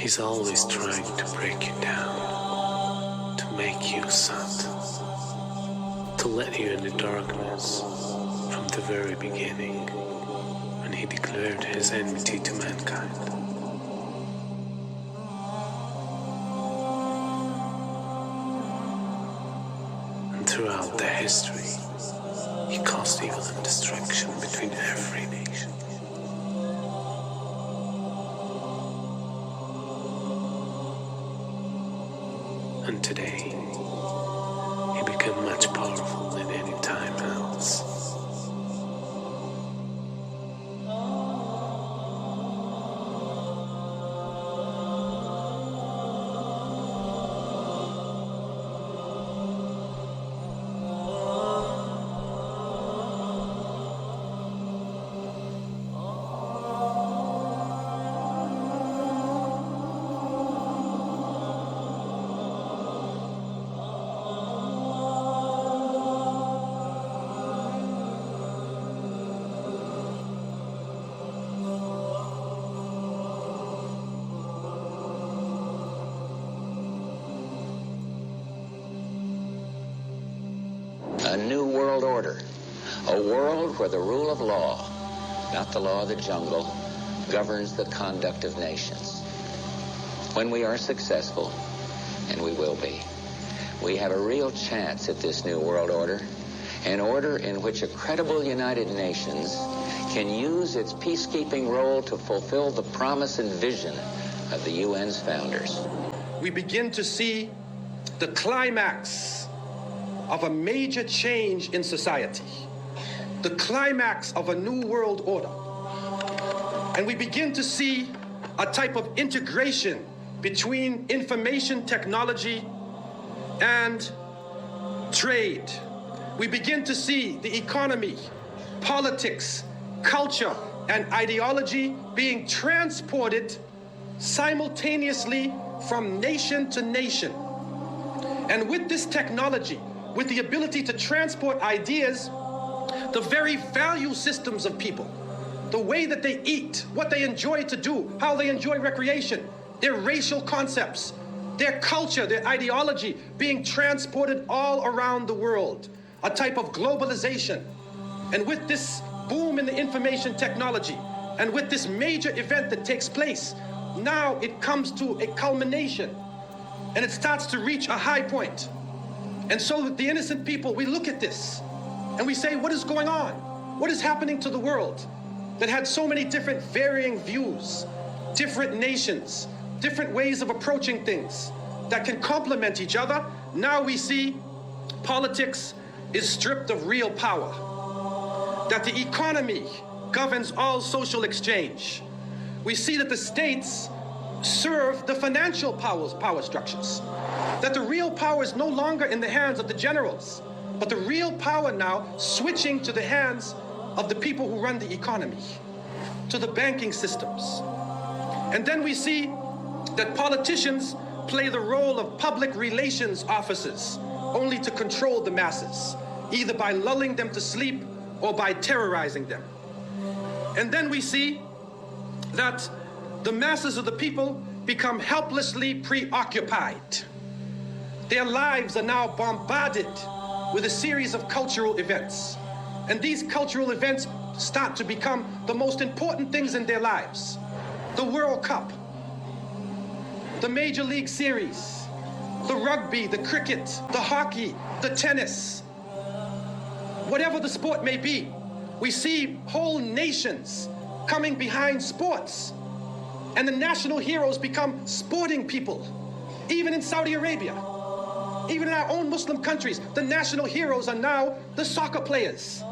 He's always trying to break you down, to make you sad, to let you in the darkness from the very beginning, when he declared his enmity to mankind. And throughout the history, he caused evil and destruction between every nation. And today, he became much powerful than any time else. A new world order. A world where the rule of law, not the law of the jungle, governs the conduct of nations. When we are successful, and we will be, we have a real chance at this new world order, an order in which a credible United Nations can use its peacekeeping role to fulfill the promise and vision of the UN's founders. We begin to see the climax of a major change in society, the climax of a new world order. And we begin to see a type of integration between information technology and trade. We begin to see the economy, politics, culture, and ideology being transported simultaneously from nation to nation. And with this technology, with the ability to transport ideas, the very value systems of people, the way that they eat, what they enjoy to do, how they enjoy recreation, their racial concepts, their culture, their ideology being transported all around the world, a type of globalization. And with this boom in the information technology, and with this major event that takes place, now it comes to a culmination, and it starts to reach a high point. And so the innocent people, we look at this and we say, what is going on? What is happening to the world that had so many different varying views, different nations, different ways of approaching things that can complement each other? Now we see politics is stripped of real power, that the economy governs all social exchange. We see that the states serve the financial power structures, that the real power is no longer in the hands of the generals, but the real power now switching to the hands of the people who run the economy, to the banking systems. And then we see that politicians play the role of public relations officers only to control the masses, either by lulling them to sleep or by terrorizing them. And then we see that the masses of the people become helplessly preoccupied. Their lives are now bombarded with a series of cultural events. And these cultural events start to become the most important things in their lives. The World Cup, the Major League Series, the rugby, the cricket, the hockey, the tennis. Whatever the sport may be, we see whole nations coming behind sports. And the national heroes become sporting people. Even in Saudi Arabia, even in our own Muslim countries, the national heroes are now the soccer players.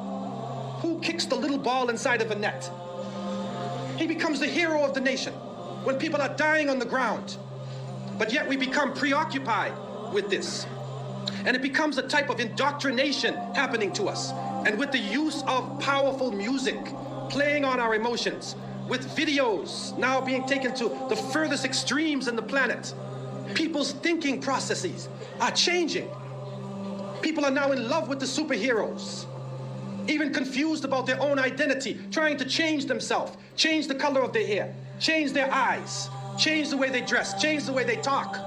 Who kicks the little ball inside of a net? He becomes the hero of the nation when people are dying on the ground. But yet we become preoccupied with this. And it becomes a type of indoctrination happening to us. And with the use of powerful music playing on our emotions, with videos now being taken to the furthest extremes in the planet, people's thinking processes are changing. People are now in love with the superheroes, even confused about their own identity, trying to change themselves, change the color of their hair, change their eyes, change the way they dress, change the way they talk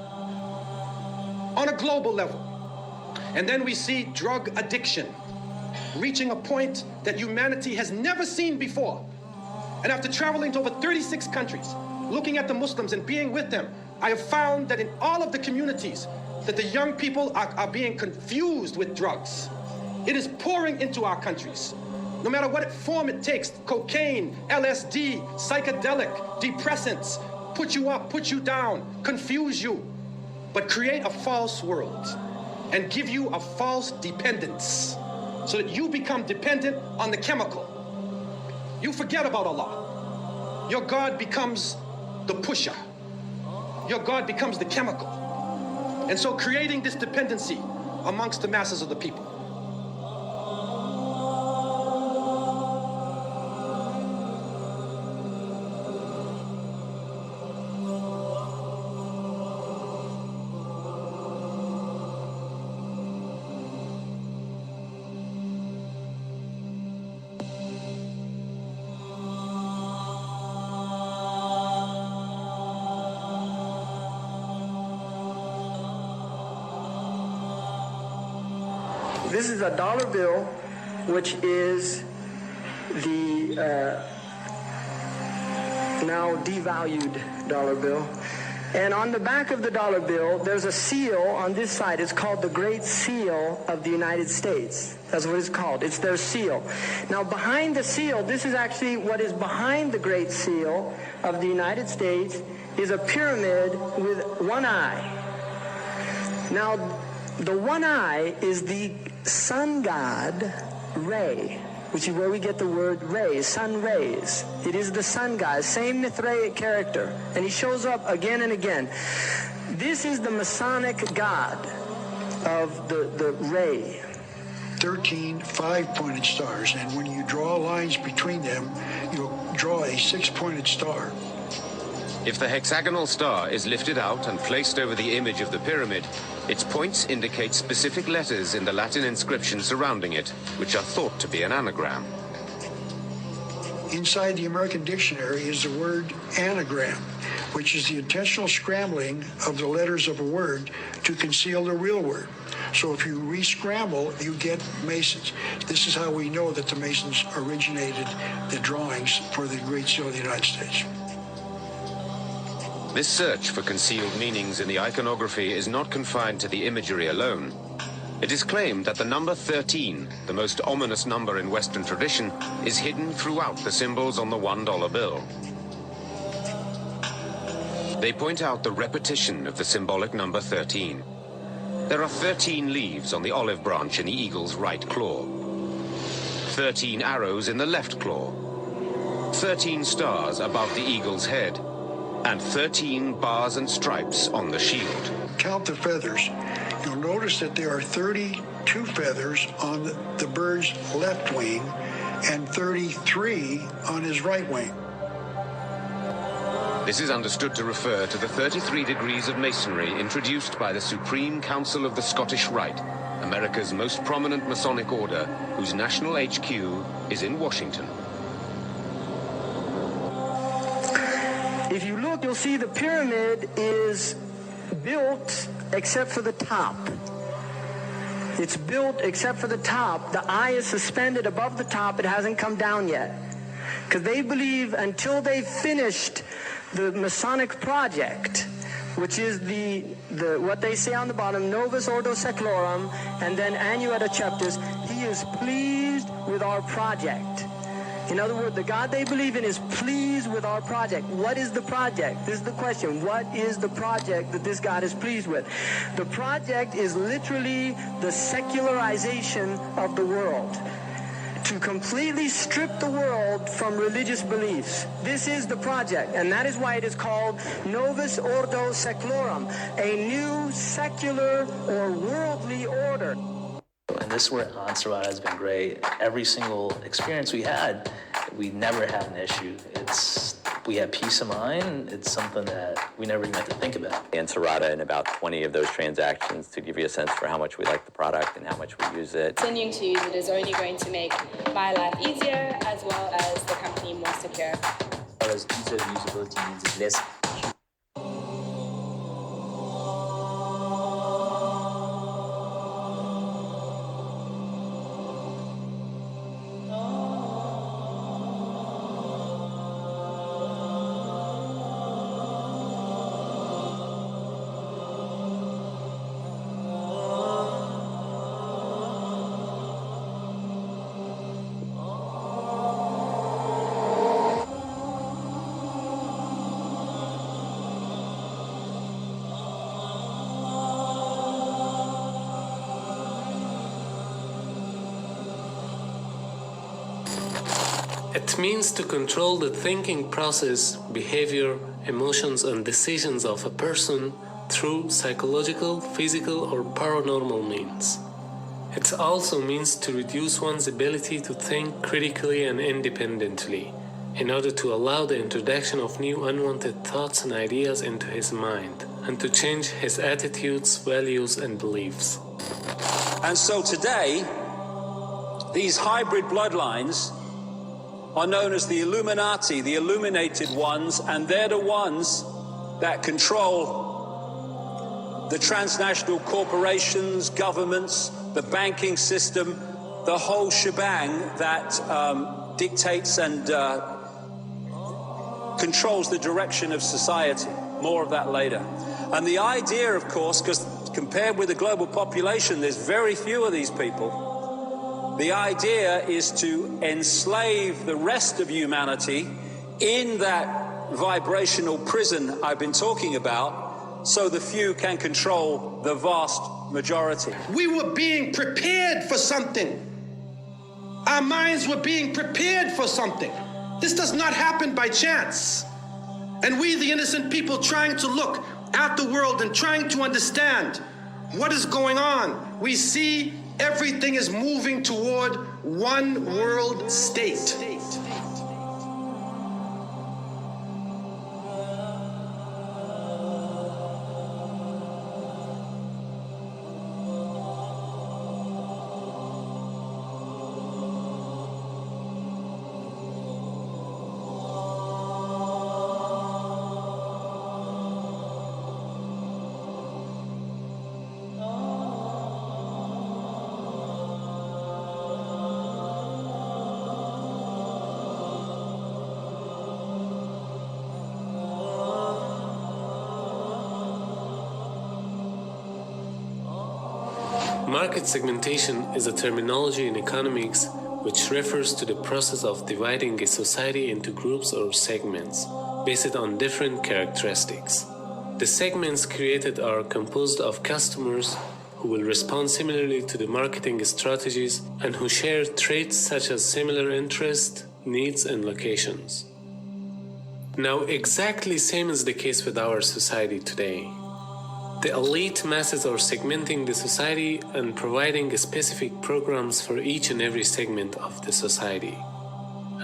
on a global level. And then we see drug addiction reaching a point that humanity has never seen before. And after traveling to over 36 countries, looking at the Muslims and being with them, I have found that in all of the communities that the young people are being confused with drugs. It is pouring into our countries. No matter what form it takes, cocaine, LSD, psychedelic, depressants, put you up, put you down, confuse you, but create a false world and give you a false dependence so that you become dependent on the chemical. You forget about Allah. Your God becomes the pusher. Your God becomes the chemical. And so creating this dependency amongst the masses of the people. This is a dollar bill, which is the now devalued dollar bill. And on the back of the dollar bill, there's a seal on this side. It's called the Great Seal of the United States. That's what it's called. It's their seal. Now, behind the seal, this is actually what is behind the Great Seal of the United States, is a pyramid with one eye. Now, the one eye is the sun god, Re, which is where we get the word ray, sun rays. It is the sun god, same Mithraic character, and he shows up again and again. This is the Masonic god of the ray. 13 5-pointed stars, and when you draw lines between them, you'll draw a 6-pointed star. If the hexagonal star is lifted out and placed over the image of the pyramid, its points indicate specific letters in the Latin inscription surrounding it, which are thought to be an anagram. Inside the American Dictionary is the word anagram, which is the intentional scrambling of the letters of a word to conceal the real word. So if you re-scramble, you get Masons. This is how we know that the Masons originated the drawings for the Great Seal of the United States. This search for concealed meanings in the iconography is not confined to the imagery alone. It is claimed that the number 13, the most ominous number in Western tradition, is hidden throughout the symbols on the $1 bill. They point out the repetition of the symbolic number 13. There are 13 leaves on the olive branch in the eagle's right claw, 13 arrows in the left claw, 13 stars above the eagle's head, and 13 bars and stripes on the shield. Count the feathers. You'll notice that there are 32 feathers on the bird's left wing and 33 on his right wing. This is understood to refer to the 33 degrees of masonry introduced by the Supreme Council of the Scottish Rite, America's most prominent Masonic order, whose national HQ is in Washington. If you look, you'll see the pyramid is built except for the top. It's built except for the top. The eye is suspended above the top. It hasn't come down yet. Because they believe until they've finished the Masonic project, which is the what they say on the bottom, Novus Ordo Seclorum, and then Annuetta Chapters, he is pleased with our project. In other words, the God they believe in is pleased with our project. What is the project? This is the question. What is the project that this God is pleased with? The project is literally the secularization of the world. To completely strip the world from religious beliefs. This is the project, and that is why it is called Novus Ordo Seclorum, a new secular or worldly order. And this work on Serrata has been great. Every single experience we had, we never had an issue. We had peace of mind. It's something that we never even had to think about. And Serrata in about 20 of those transactions to give you a sense for how much we like the product and how much we use it. Continuing to use it is only going to make my life easier as well as the company more secure. As ease of usability means it's less It means to control the thinking process, behavior, emotions, and decisions of a person through psychological, physical, or paranormal means. It also means to reduce one's ability to think critically and independently, in order to allow the introduction of new unwanted thoughts and ideas into his mind, and to change his attitudes, values, and beliefs. And so today, these hybrid bloodlines are known as the Illuminati, the illuminated ones, and they're the ones that control the transnational corporations, governments, the banking system, the whole shebang that dictates and controls the direction of society. More of that later. And the idea, of course, because compared with the global population, there's very few of these people. The idea is to enslave the rest of humanity in that vibrational prison I've been talking about, so the few can control the vast majority. We were being prepared for something. Our minds were being prepared for something. This does not happen by chance. And we, the innocent people, trying to look at the world and trying to understand what is going on, we see everything is moving toward one world state. Market segmentation is a terminology in economics which refers to the process of dividing a society into groups or segments based on different characteristics. The segments created are composed of customers who will respond similarly to the marketing strategies and who share traits such as similar interests, needs, and locations. Now, exactly same is the case with our society today. The elite masses are segmenting the society and providing specific programs for each and every segment of the society.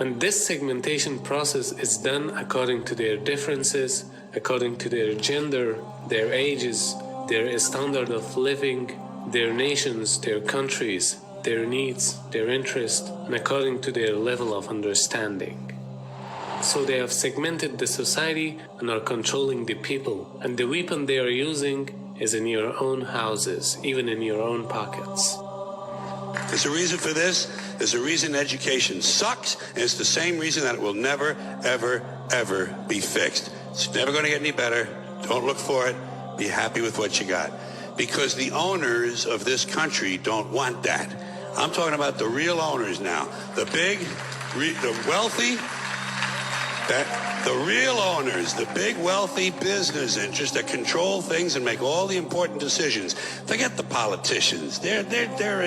And this segmentation process is done according to their differences, according to their gender, their ages, their standard of living, their nations, their countries, their needs, their interests, and according to their level of understanding. So they have segmented the society and are controlling the people, and the weapon they are using is in your own houses, even in your own pockets. There's a reason for this. There's a reason education sucks, and it's the same reason that it will never, ever, ever be fixed. It's never going to get any better. Don't look for it. Be happy with what you got. Because the owners of this country don't want that. I'm talking about the real owners now. The big, the wealthy, the real owners, the big wealthy business interests that control things and make all the important decisions. Forget the politicians. They're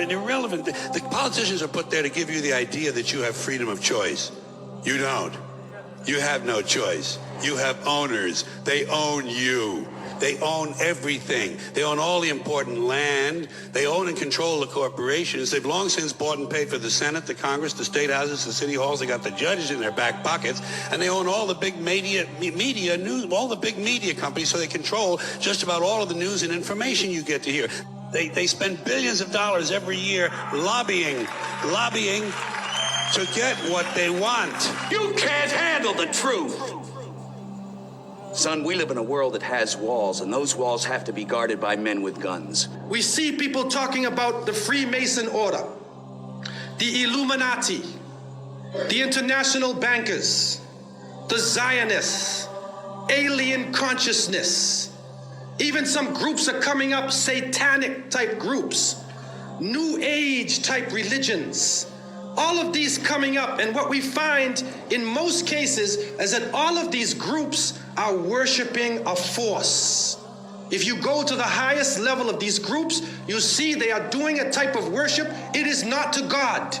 irrelevant. The politicians are put there to give you the idea that you have freedom of choice. You don't. You have no choice. You have owners. They own you. They own everything. They own all the important land. They own and control the corporations. They've long since bought and paid for the Senate, the Congress, the state houses, the city halls. They got the judges in their back pockets, and they own all the big media news, all the big media companies. So they control just about all of the news and information you get to hear. They spend billions of dollars every year lobbying to get what they want. You can't handle the truth. Son, we live in a world that has walls, and those walls have to be guarded by men with guns. We see people talking about the Freemason Order, the Illuminati, the international bankers, the Zionists, alien consciousness. Even some groups are coming up, satanic type groups, New Age type religions. All of these coming up, and what we find in most cases is that all of these groups are worshiping a force. If you go to the highest level of these groups, you see they are doing a type of worship. It is not to God.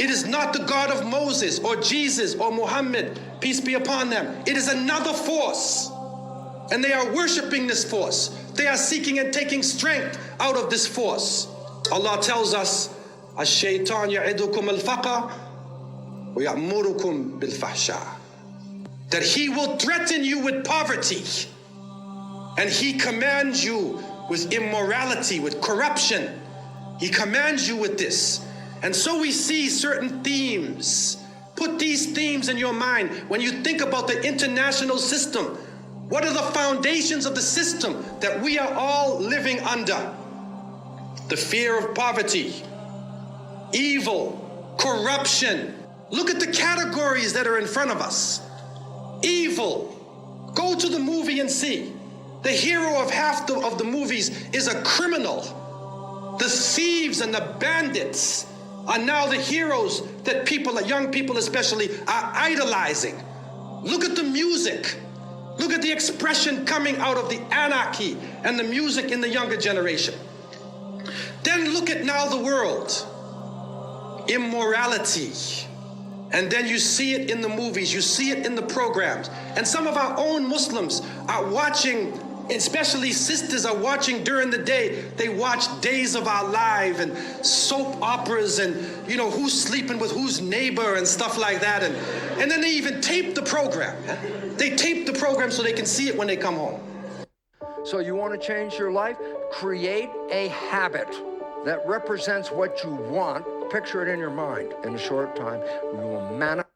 It is not the God of Moses or Jesus or Muhammad, peace be upon them. It is another force. And they are worshiping this force. They are seeking and taking strength out of this force. Allah tells us, "Ash-shaytan ya'idukum al-faqr wa ya'murukum bil-fahsha." That he will threaten you with poverty. And he commands you with immorality, with corruption. He commands you with this. And so we see certain themes. Put these themes in your mind when you think about the international system. What are the foundations of the system that we are all living under? The fear of poverty, evil, corruption. Look at the categories that are in front of us. Evil. Go to the movie and see. The hero of half of the movies is a criminal. The thieves and the bandits are now the heroes that people, young people especially, are idolizing. Look at the music. Look at the expression coming out of the anarchy and the music in the younger generation. Then look at now the world. Immorality. And then you see it in the movies, you see it in the programs. And some of our own Muslims are watching, especially sisters are watching during the day. They watch Days of Our Life and soap operas and, you know, who's sleeping with whose neighbor and stuff like that. And then they even tape the program. They tape the program so they can see it when they come home. So you want to change your life? Create a habit that represents what you want. Picture it in your mind. In a short time, you will manifest.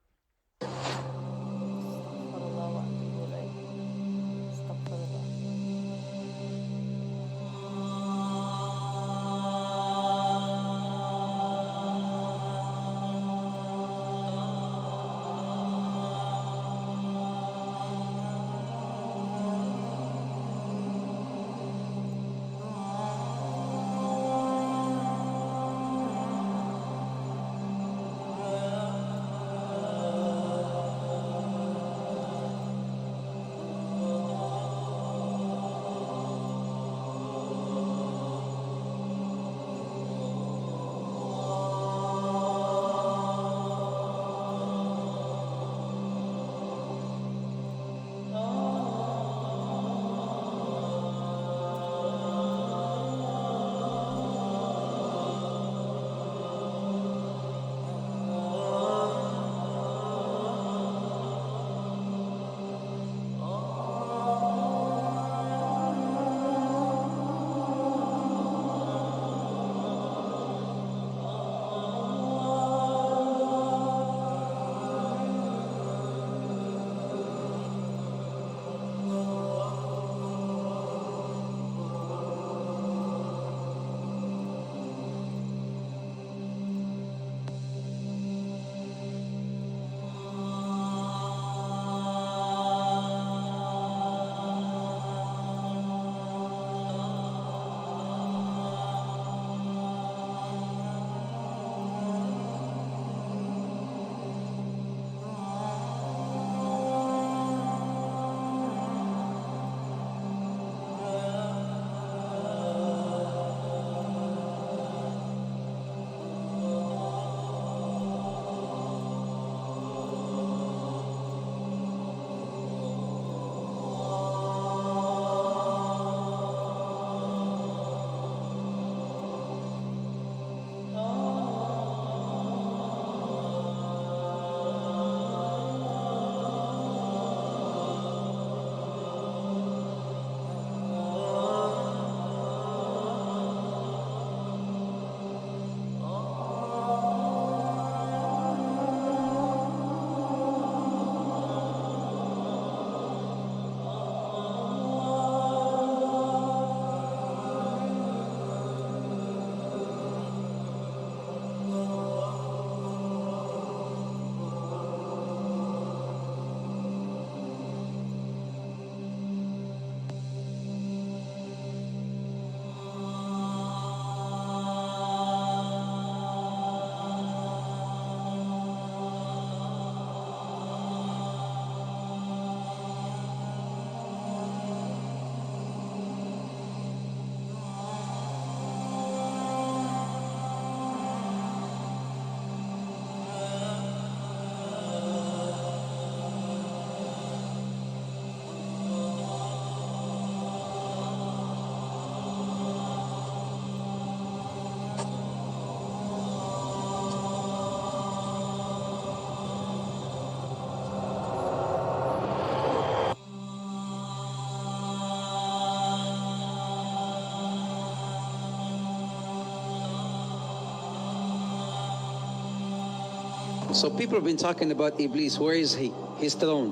So people have been talking about Iblis. Where is he? His throne.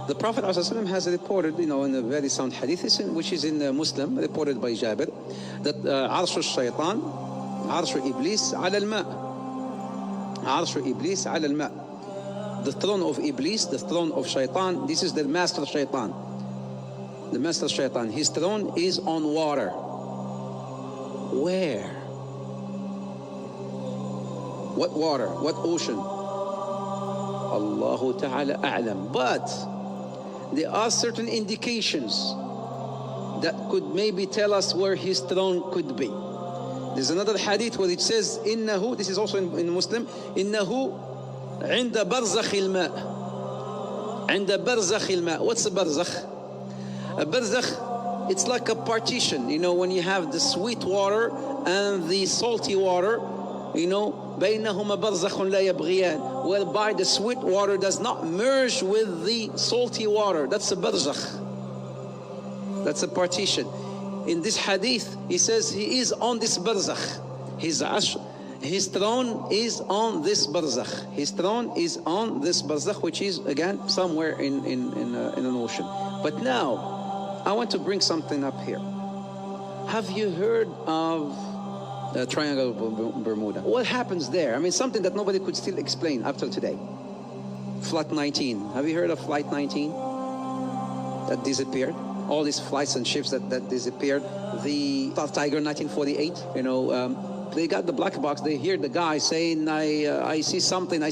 The Prophet ﷺ has reported, in a very sound hadith, which is in Muslim, reported by Jabir, that Arsh al-Shaytan, Arsh Iblis ala al-ma'. Arsh Iblis ala al-ma'. The throne of Iblis, the throne of Shaytan, this is the master Shaytan. The master Shaytan, his throne is on water. Where? What water? What ocean? Allahu Ta'ala a'lam. But there are certain indications that could maybe tell us where his throne could be. There's another hadith where it says, "Innahu," this is also in Muslim, "Innahu 'inda barzakh al-ma'." 'Inda barzakh al-ma'. What's a barzakh? A barzakh, it's like a partition, when you have the sweet water and the salty water, بينهما برزخ لا يبغيان, whereby the sweet water does not merge with the salty water. That's a barzakh. That's a partition. In this hadith, he says he is on this barzakh. His throne is on this barzakh. His throne is on this barzakh, which is again somewhere in an ocean. But now, I want to bring something up here. Have you heard of the Triangle of Bermuda? What happens there? I mean, something that nobody could still explain up till today. Flight 19. Have you heard of Flight 19? That disappeared. All these flights and ships that disappeared. The South Tiger 1948, they got the black box. They hear the guy saying, I see something, I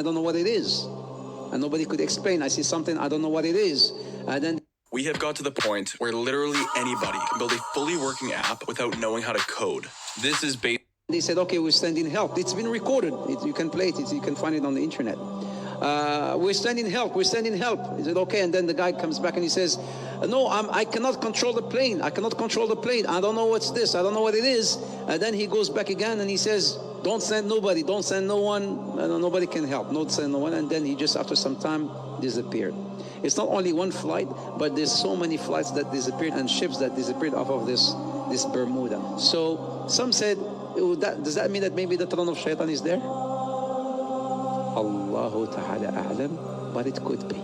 don't know what it is. And nobody could explain. I see something, I don't know what it is. And then we have got to the point where literally anybody can build a fully working app without knowing how to code. This is based. They said, okay, we're sending help. It's been recorded. You can play it. You can find it on the internet. We're sending help. Is it okay? And then the guy comes back and he says, no, I cannot control the plane. I don't know what's this. I don't know what it is. And then he goes back again and he says, don't send nobody. Don't send no one. Nobody can help. Don't send no one. And then he just, after some time, disappeared. It's not only one flight, but there's so many flights that disappeared and ships that disappeared off of this Bermuda. So some said, does that mean that maybe the throne of Shaitan is there? Allahu Ta'ala a'lam, but it could be.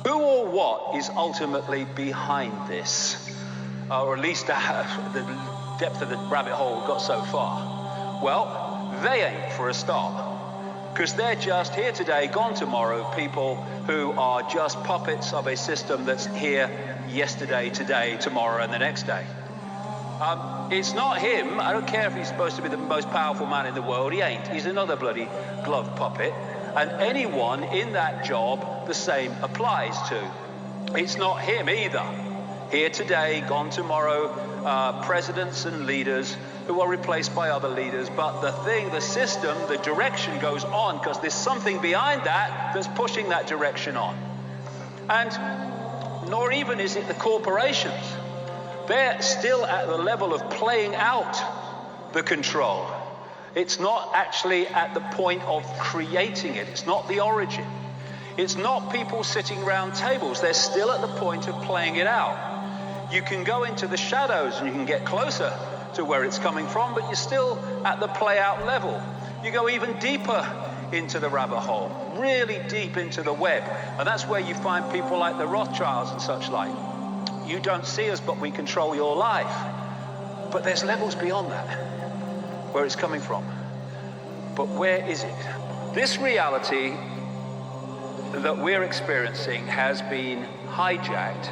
Who or what is ultimately behind this? Or at least the depth of the rabbit hole got so far? Well, they ain't for a start. Because they're just here today, gone tomorrow, people who are just puppets of a system that's here yesterday, today, tomorrow, and the next day. It's not him. I don't care if he's supposed to be the most powerful man in the world. He ain't. He's another bloody glove puppet. And anyone in that job, the same applies to. It's not him either. Here today, gone tomorrow, presidents and leaders who are replaced by other leaders. But the system, the direction goes on because there's something behind that that's pushing that direction on. And nor even is it the corporations. They're still at the level of playing out the control. It's not actually at the point of creating it. It's not the origin. It's not people sitting around tables. They're still at the point of playing it out. You can go into the shadows and you can get closer to where it's coming from, but you're still at the play out level. You go even deeper into the rabbit hole, really deep into the web. And that's where you find people like the Rothschilds and such like. You don't see us, but we control your life. But there's levels beyond that, where it's coming from. But where is it? This reality that we're experiencing has been hijacked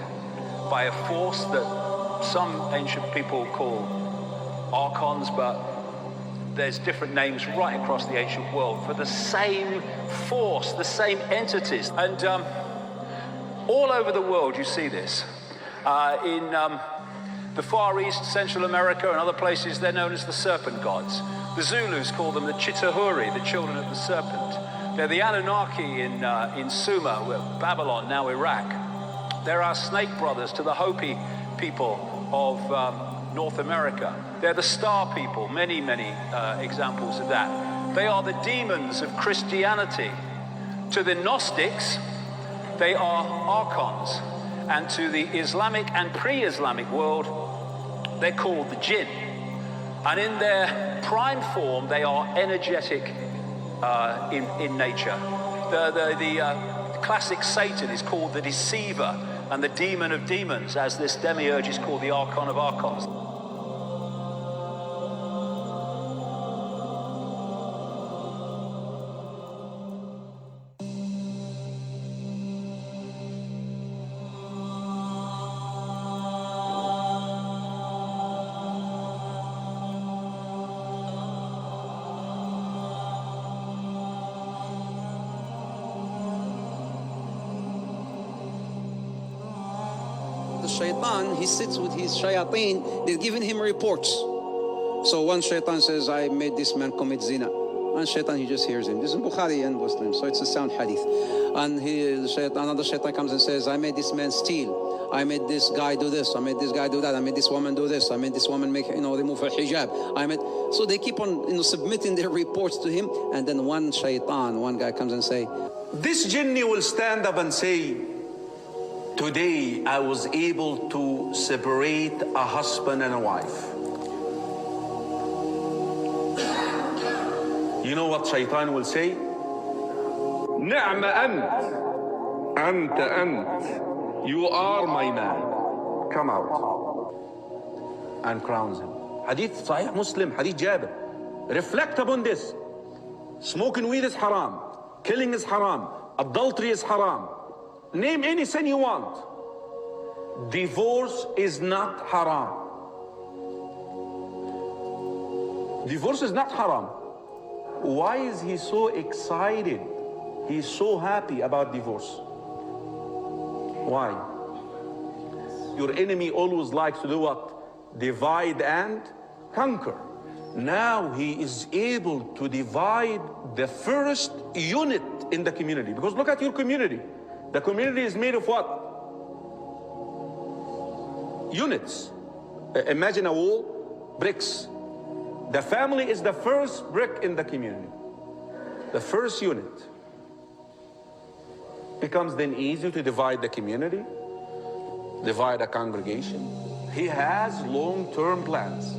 by a force that some ancient people call archons, but there's different names right across the ancient world for the same force, the same entities. And all over the world you see this. In the Far East, Central America, and other places, they're known as the serpent gods. The Zulus call them the Chitahuri, the children of the serpent. They're the Anunnaki in Sumer, Babylon, now Iraq. They're our snake brothers to the Hopi people of North America. They're the star people, many examples of that. They are the demons of Christianity. To the Gnostics, they are archons. And to the Islamic and pre-Islamic world, they're called the jinn. And in their prime form, they are energetic in nature. The classic Satan is called the deceiver and the demon of demons, as this demiurge is called the archon of archons. Shaitan, he sits with his shayateen, they're giving him reports. So one shaitan says, I made this man commit zina. One shaitan, he just hears him. This is Bukhari and Muslim, so it's a sound hadith. And another shaitan comes and says, I made this man steal. I made this guy do this. I made this guy do that. I made this woman do this. I made this woman make, remove her hijab. So they keep on, submitting their reports to him. And then one guy comes and say, this jinni will stand up and say, today I was able to separate a husband and a wife. You know what Shaitan will say? Ni'ma ant. You are my man. Come out. And crowns him. Hadith Sahih Muslim, Hadith Jabir. Reflect upon this. Smoking weed is haram. Killing is haram. Adultery is haram. Name any sin you want. Divorce is not haram. Divorce is not haram. Why is he so excited? He's so happy about divorce. Why? Your enemy always likes to do what? Divide and conquer. Now he is able to divide the first unit in the community. Because look at your community. The community is made of what? Units. Imagine a wall, bricks. The family is the first brick in the community. The first unit. Becomes then easy to divide the community, divide a congregation. He has long-term plans.